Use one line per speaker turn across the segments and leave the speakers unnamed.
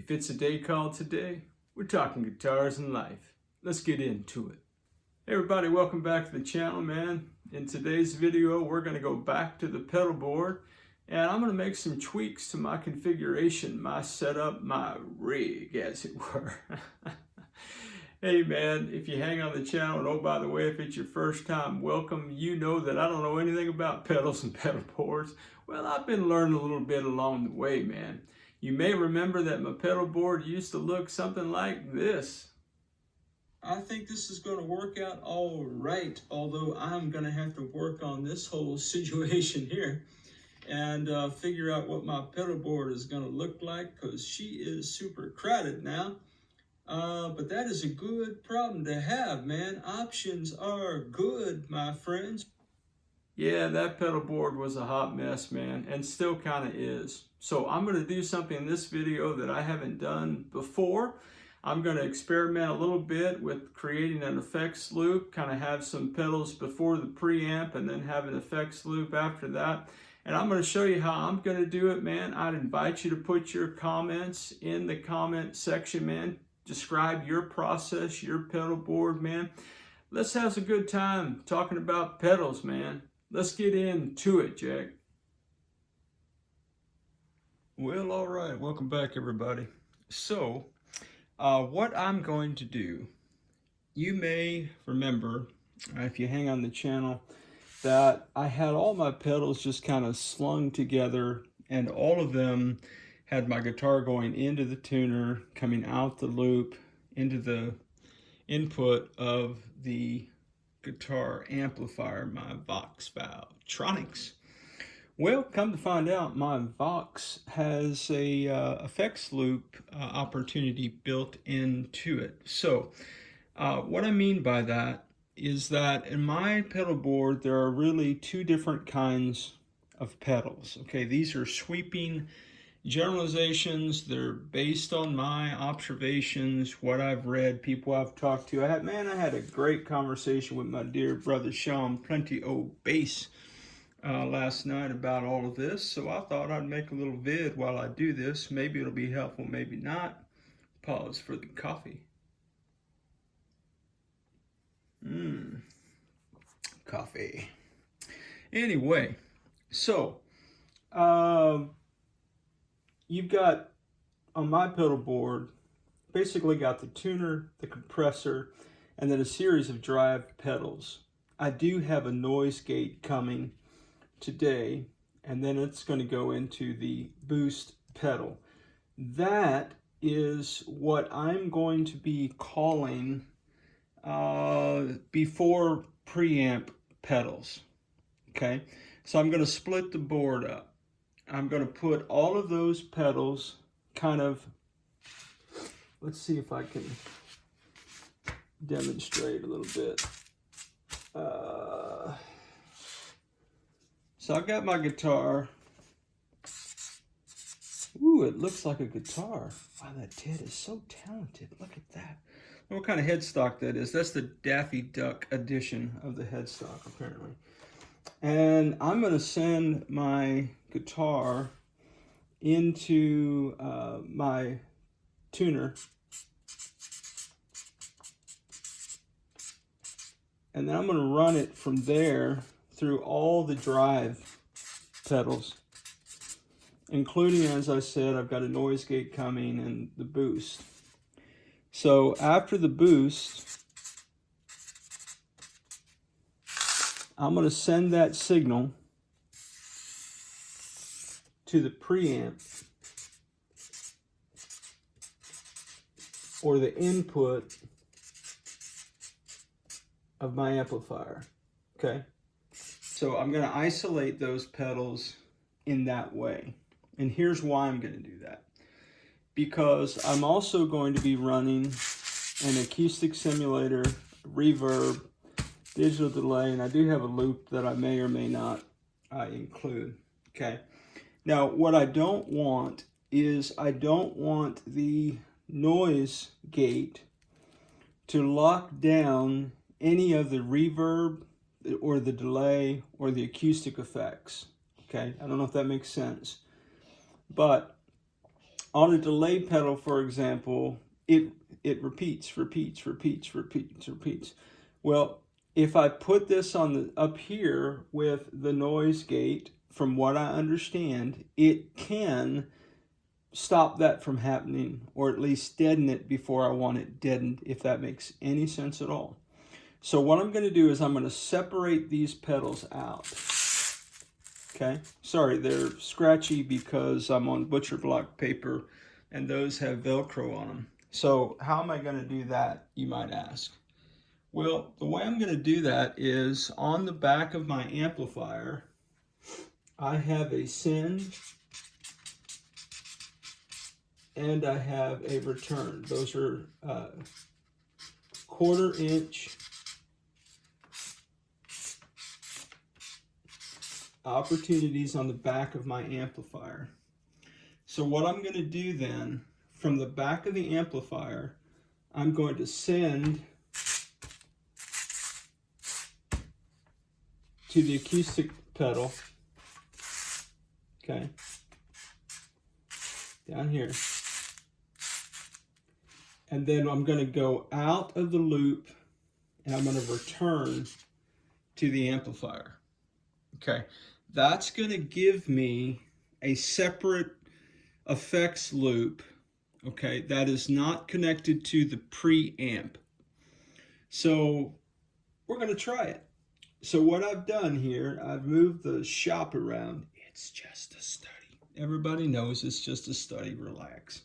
If it's a day called today, we're talking guitars and life. Let's get into it. Hey everybody, welcome back to the channel, man. In today's video, we're going to go back to the pedal board and I'm going to make some tweaks to my configuration, my setup, my rig, as it were. Hey man, if you hang on the channel, and oh by the way, if it's your first time, welcome. You know that I don't know anything about pedals and pedal boards. Well, I've been learning a little bit along the way, man. You may remember that my pedal board used to look something like this. I think this is going to work out all right, although I'm going to have to work on this whole situation here and figure out what my pedal board is going to look like, because she is super crowded now. But that is a good problem to have, man. Options are good, my friends. Yeah, that pedal board was a hot mess, man, and still kind of is. So I'm going to do something in this video that I haven't done before. I'm going to experiment a little bit with creating an effects loop, kind of have some pedals before the preamp and then have an effects loop after that. And I'm going to show you how I'm going to do it, man. I'd invite you to put your comments in the comment section, man. Describe your process, your pedal board, man. Let's have some good time talking about pedals, man. Let's get into it, Jack. Well, all right. Welcome back, everybody. So, what I'm going to do, you may remember, if you hang on the channel, that I had all my pedals just kind of slung together, and all of them had my guitar going into the tuner, coming out the loop, into the input of the guitar amplifier, my Vox Valvetronics. Well, come to find out, my Vox has a effects loop opportunity built into it. So, what I mean by that is that in my pedal board, there are really two different kinds of pedals. Okay, these are sweeping generalizations. They're based on my observations, what I've read, people I've talked to. I had a great conversation with my dear brother Sean, Plenty O Bass, last night about all of this. So I thought I'd make a little vid while I do this. Maybe it'll be helpful, maybe not. Pause for the coffee. Coffee. Anyway, so you've got, on my pedal board, basically got the tuner, the compressor, and then a series of drive pedals. I do have a noise gate coming today, and then it's going to go into the boost pedal. That is what I'm going to be calling before preamp pedals. Okay, so I'm going to split the board up. I'm going to put all of those pedals kind of, let's see if I can demonstrate a little bit. So I've got my guitar. Ooh, it looks like a guitar. Wow, that Ted is so talented. Look at that. What kind of headstock that is? That's the Daffy Duck edition of the headstock, apparently. And I'm going to send my guitar into my tuner, and then I'm going to run it from there through all the drive pedals, including, as I said, I've got a noise gate coming and the boost. So after the boost, I'm going to send that signal to the preamp, or the input of my amplifier. Okay? So I'm going to isolate those pedals in that way. And here's why I'm going to do that. Because I'm also going to be running an acoustic simulator, reverb, digital delay, and I do have a loop that I may or may not include. Okay. Now, what I don't want is I don't want the noise gate to lock down any of the reverb or the delay or the acoustic effects. Okay, I don't know if that makes sense. But On a delay pedal, for example, it repeats. Well, if I put this on the up here with the noise gate, from what I understand, it can stop that from happening, or at least deaden it before I want it deadened, if that makes any sense at all. So what I'm going to do is I'm going to separate these pedals out. Okay, sorry, they're scratchy because I'm on butcher block paper and those have Velcro on them. So how am I going to do that, you might ask? Well, the way I'm going to do that is on the back of my amplifier, I have a send and I have a return. Those are 1/4 inch opportunities on the back of my amplifier. So what I'm going to do then, from the back of the amplifier, I'm going to send to the acoustic pedal, okay, down here. And then I'm going to go out of the loop and I'm going to return to the amplifier. Okay, that's going to give me a separate effects loop, okay, that is not connected to the preamp. So we're going to try it. So what I've done here, I've moved the shop around. It's just a study. Everybody knows it's just a study, relax.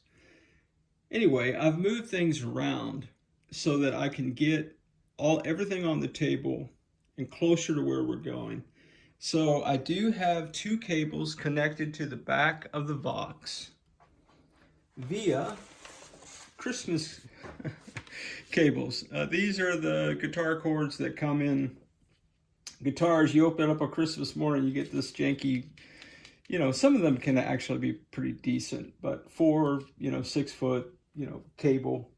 Anyway, I've moved things around so that I can get everything on the table and closer to where we're going. So I do have 2 cables connected to the back of the Vox via Christmas cables. These are the guitar cords that come in guitars. You open up on Christmas morning, you get this janky, you know, some of them can actually be pretty decent, but 4, 6 foot, cable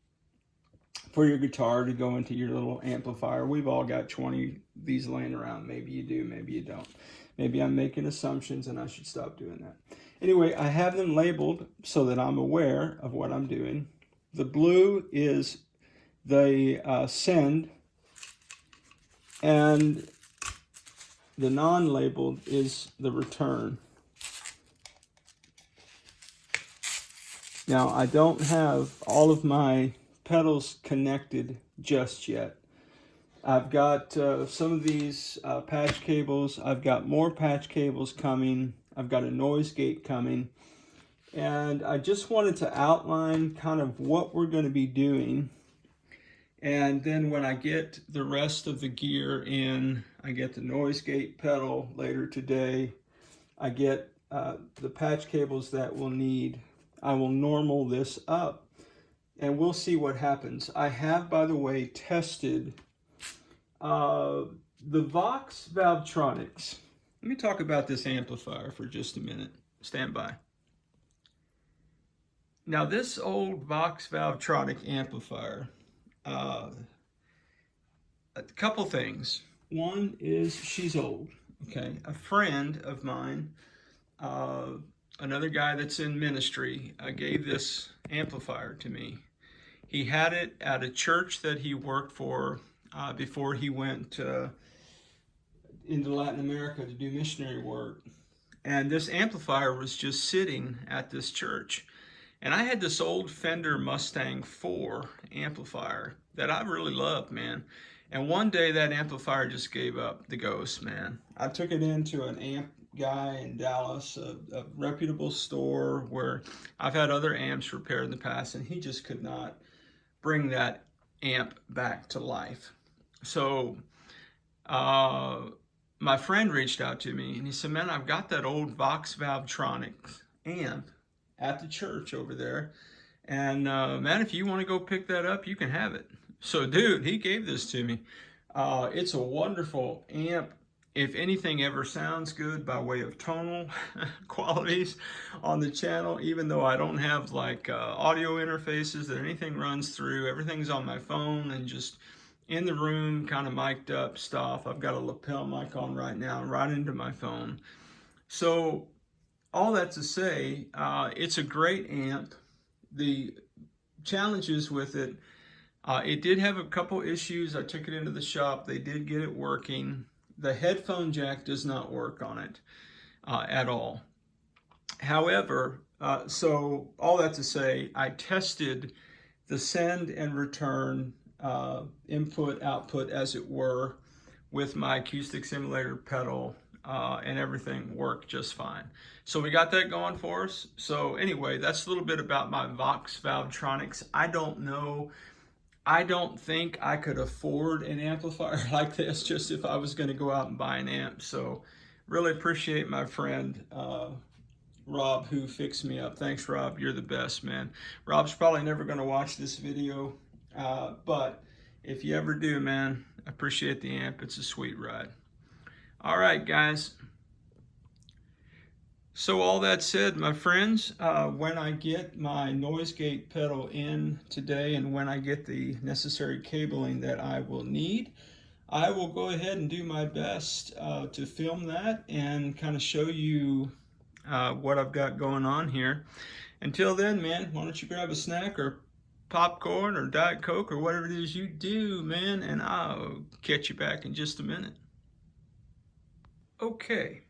for your guitar to go into your little amplifier. We've all got 20 of these laying around. Maybe you do, maybe you don't. Maybe I'm making assumptions and I should stop doing that. Anyway, I have them labeled so that I'm aware of what I'm doing. The blue is the send, and the non-labeled is the return. Now, I don't have all of my pedals connected just yet. I've got some of these patch cables. I've got more patch cables coming. I've got a noise gate coming. And I just wanted to outline kind of what we're going to be doing. And then when I get the rest of the gear in, I get the noise gate pedal later today. I get the patch cables that we'll need. I will normal this up and we'll see what happens. I have, by the way, tested the Vox Valvetronics. Let me talk about this amplifier for just a minute. Stand by. Now this old Vox Valvetronic amplifier, a couple things. One is she's old, okay? A friend of mine, another guy that's in ministry, gave this amplifier to me. He had it at a church that he worked for before he went into Latin America to do missionary work. And this amplifier was just sitting at this church. And I had this old Fender Mustang 4 amplifier that I really loved, man. And one day that amplifier just gave up the ghost, man. I took it into an amp guy in Dallas, a reputable store where I've had other amps repaired in the past, and he just could not bring that amp back to life. So my friend reached out to me and he said, man, I've got that old Vox Valvetronics amp at the church over there, and man, if you want to go pick that up, you can have it. So dude, he gave this to me. It's a wonderful amp. If anything ever sounds good by way of tonal qualities on the channel, even though I don't have like audio interfaces that anything runs through, everything's on my phone and just in the room, kind of mic'd up stuff. I've got a lapel mic on right now, right into my phone. So all that to say, it's a great amp. The challenges with it, it did have a couple issues. I took it into the shop. They did get it working. The headphone jack does not work on it at all. However, so all that to say, I tested the send and return input output, as it were, with my acoustic simulator pedal, and everything worked just fine. So we got that going for us. So anyway, that's a little bit about my Vox Valvetronics. I don't know, I don't think I could afford an amplifier like this just if I was going to go out and buy an amp. So really appreciate my friend Rob, who fixed me up. Thanks, Rob. You're the best, man. Rob's probably never going to watch this video, but if you ever do, man, I appreciate the amp. It's a sweet ride. All right, guys. So all that said, my friends, when I get my noise gate pedal in today and when I get the necessary cabling that I will need, I will go ahead and do my best to film that and kind of show you what I've got going on here. Until then, man, why don't you grab a snack or popcorn or Diet Coke or whatever it is you do, man, and I'll catch you back in just a minute. Okay,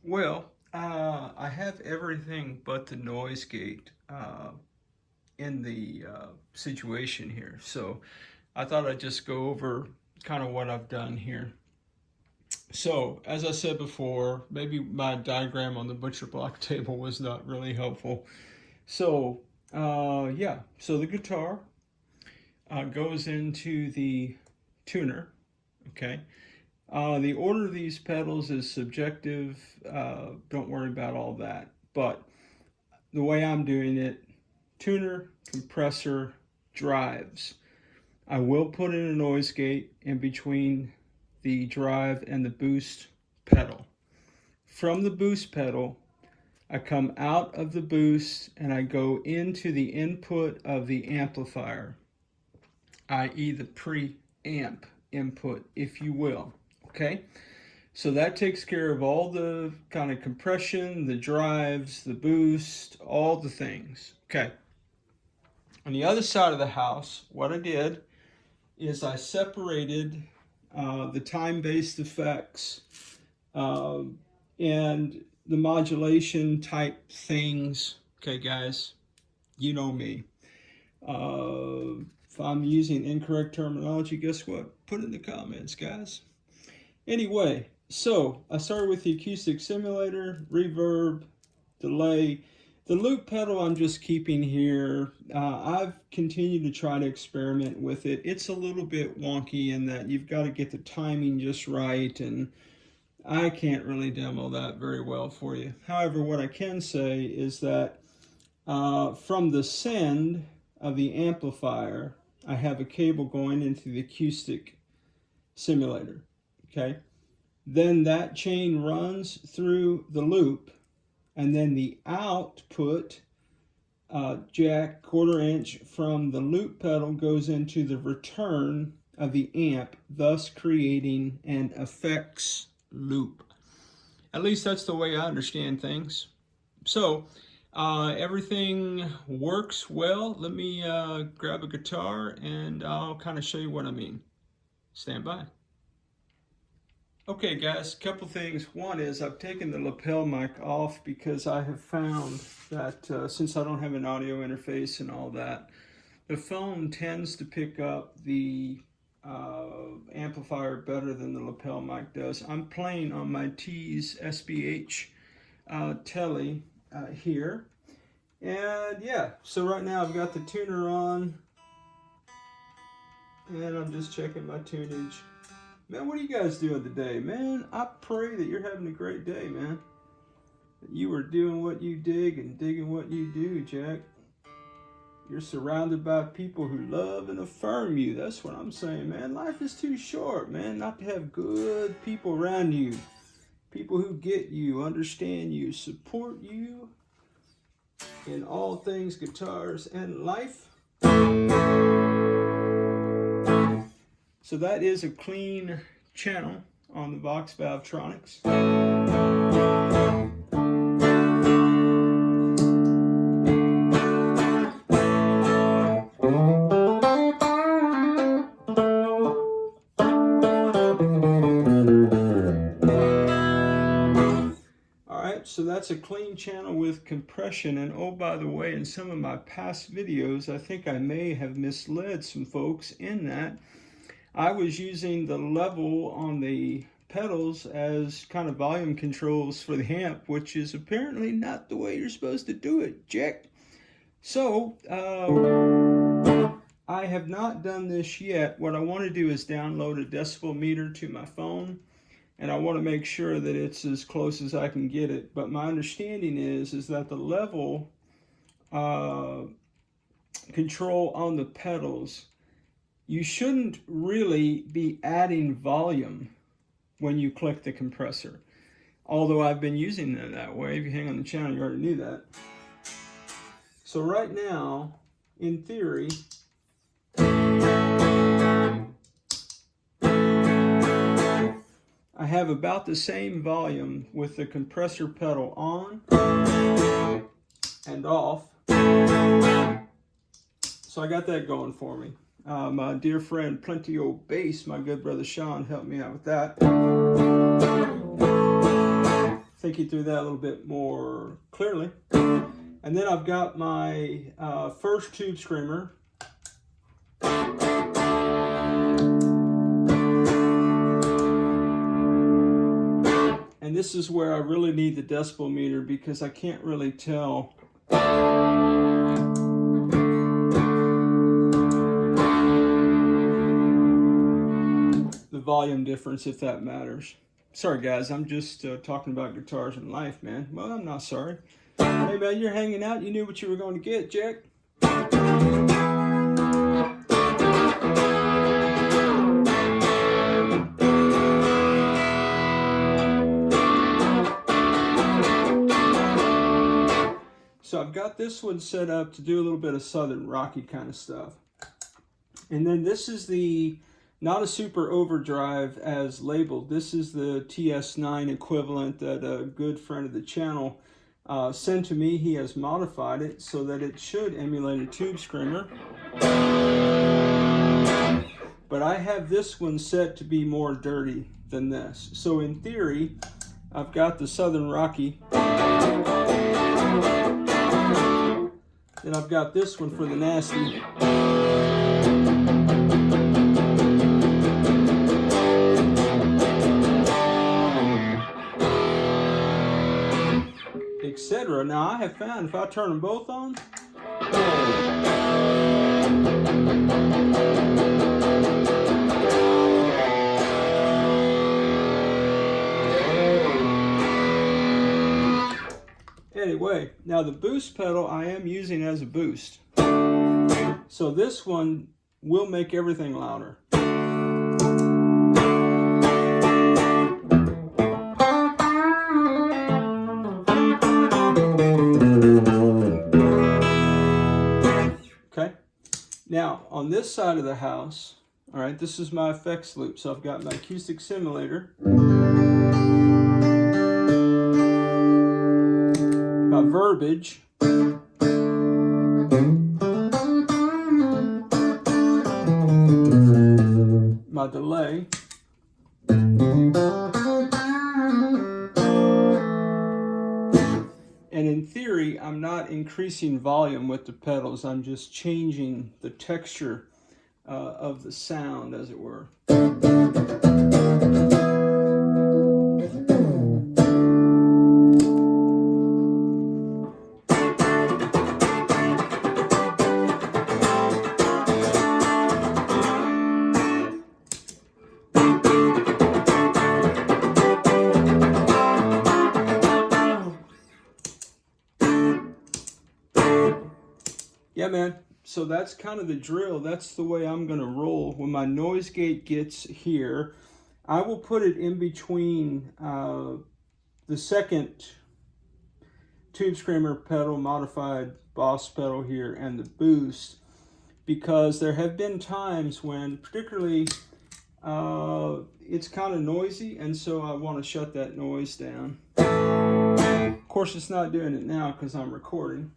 well, I have everything but the noise gate in the situation here, so I thought I'd just go over kind of what I've done here. So, as I said before, maybe my diagram on the butcher block table was not really helpful. So, yeah, so the guitar goes into the tuner, okay? The order of these pedals is subjective. Don't worry about all that. But the way I'm doing it, tuner, compressor, drives. I will put in a noise gate in between the drive and the boost pedal. From the boost pedal, I come out of the boost and I go into the input of the amplifier, i.e. the preamp input, if you will. Okay, so that takes care of all the kind of compression, the drives, the boost, all the things. Okay, on the other side of the house, what I did is I separated the time-based effects and the modulation type things. Okay, guys, you know me. If I'm using incorrect terminology, guess what? Put it in the comments, guys. Anyway, so I started with the acoustic simulator, reverb, delay. The loop pedal I'm just keeping here. I've continued to try to experiment with it. It's a little bit wonky in that you've got to get the timing just right, and I can't really demo that very well for you. However, what I can say is that from the send of the amplifier, I have a cable going into the acoustic simulator. Okay, then that chain runs through the loop, and then the output jack 1/4 inch from the loop pedal goes into the return of the amp, thus creating an effects loop. At least that's the way I understand things. So everything works well. Let me grab a guitar and I'll kind of show you what I mean. Stand by. Okay, guys, a couple things. One is I've taken the lapel mic off because I have found that since I don't have an audio interface and all that, the phone tends to pick up the amplifier better than the lapel mic does. I'm playing on my Tease SBH Tele here. And yeah, so right now I've got the tuner on and I'm just checking my tunage. Man, what are you guys doing today? Man, I pray that you're having a great day, man. That you are doing what you dig and digging what you do, Jack. You're surrounded by people who love and affirm you. That's what I'm saying, man. Life is too short, man, not to have good people around you. People who get you, understand you, support you in all things guitars and life. So that is a clean channel on the Vox Valvetronics. so that's a clean channel with compression. And oh, by the way, in some of my past videos, I think I may have misled some folks in that I was using the level on the pedals as kind of volume controls for the amp, which is apparently not the way you're supposed to do it, Jack. So, I have not done this yet. What I want to do is download a decibel meter to my phone, and I want to make sure that it's as close as I can get it. But my understanding is that the level control on the pedals, you shouldn't really be adding volume when you click the compressor. Although I've been using them that way. If you hang on the channel, you already knew that. So right now, in theory, I have about the same volume with the compressor pedal on and off. So I got that going for me. My dear friend Plenty Old Bass, my good brother Sean, helped me out with that. I think he threw that a little bit more clearly. And then I've got my first tube screamer. And this is where I really need the decibel meter because I can't really tell the volume difference, if that matters. Sorry guys, I'm just talking about guitars and life, man. Well, I'm not sorry. Hey man, you're hanging out, you knew what you were going to get, Jack. So I've got this one set up to do a little bit of southern rocky kind of stuff. And then this is the not a super overdrive as labeled. This is the TS9 equivalent that a good friend of the channel sent to me. He has modified it so that it should emulate a tube screamer. But I have this one set to be more dirty than this. So in theory, I've got the Southern Rocky. Then I've got this one for the nasty. Etc. Now I have found if I turn them both on, anyway, now the boost pedal I am using as a boost. So this one will make everything louder. Now, on this side of the house, all right, this is my effects loop. So I've got my acoustic simulator, my verbiage, my delay, and in theory, I'm not increasing volume with the pedals. I'm just changing the texture of the sound, as it were. Yeah, man, so that's kind of the drill. That's the way I'm going to roll. When my noise gate gets here, I will put it in between the second tube screamer pedal, modified Boss pedal here, and the boost, because there have been times when particularly it's kind of noisy, and so I want to shut that noise down. Of course, it's not doing it now because I'm recording.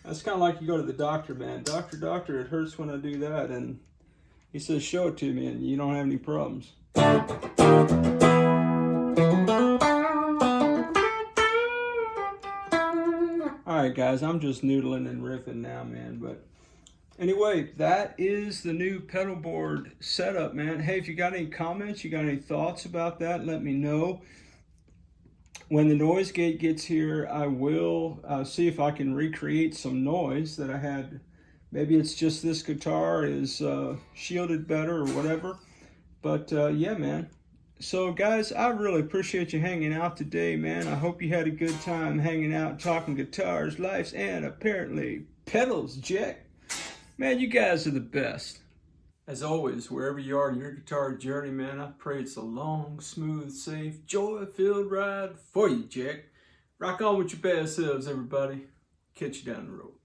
That's kind of like you go to the doctor, man. Doctor, it hurts when I do that. And he says, show it to me, and you don't have any problems. Alright guys, I'm just noodling and riffing now, man. But anyway, that is the new pedal board setup, man. Hey, if you got any comments, you got any thoughts about that, let me know. When the noise gate gets here, I will see if I can recreate some noise that I had. Maybe it's just this guitar is shielded better or whatever. But yeah, man. So guys, I really appreciate you hanging out today, man. I hope you had a good time hanging out, talking guitars, lives, and apparently pedals, Jack. Man, you guys are the best. As always, wherever you are in your guitar journey, man, I pray it's a long, smooth, safe, joy-filled ride for you, Jack. Rock on with your best selves, everybody. Catch you down the road.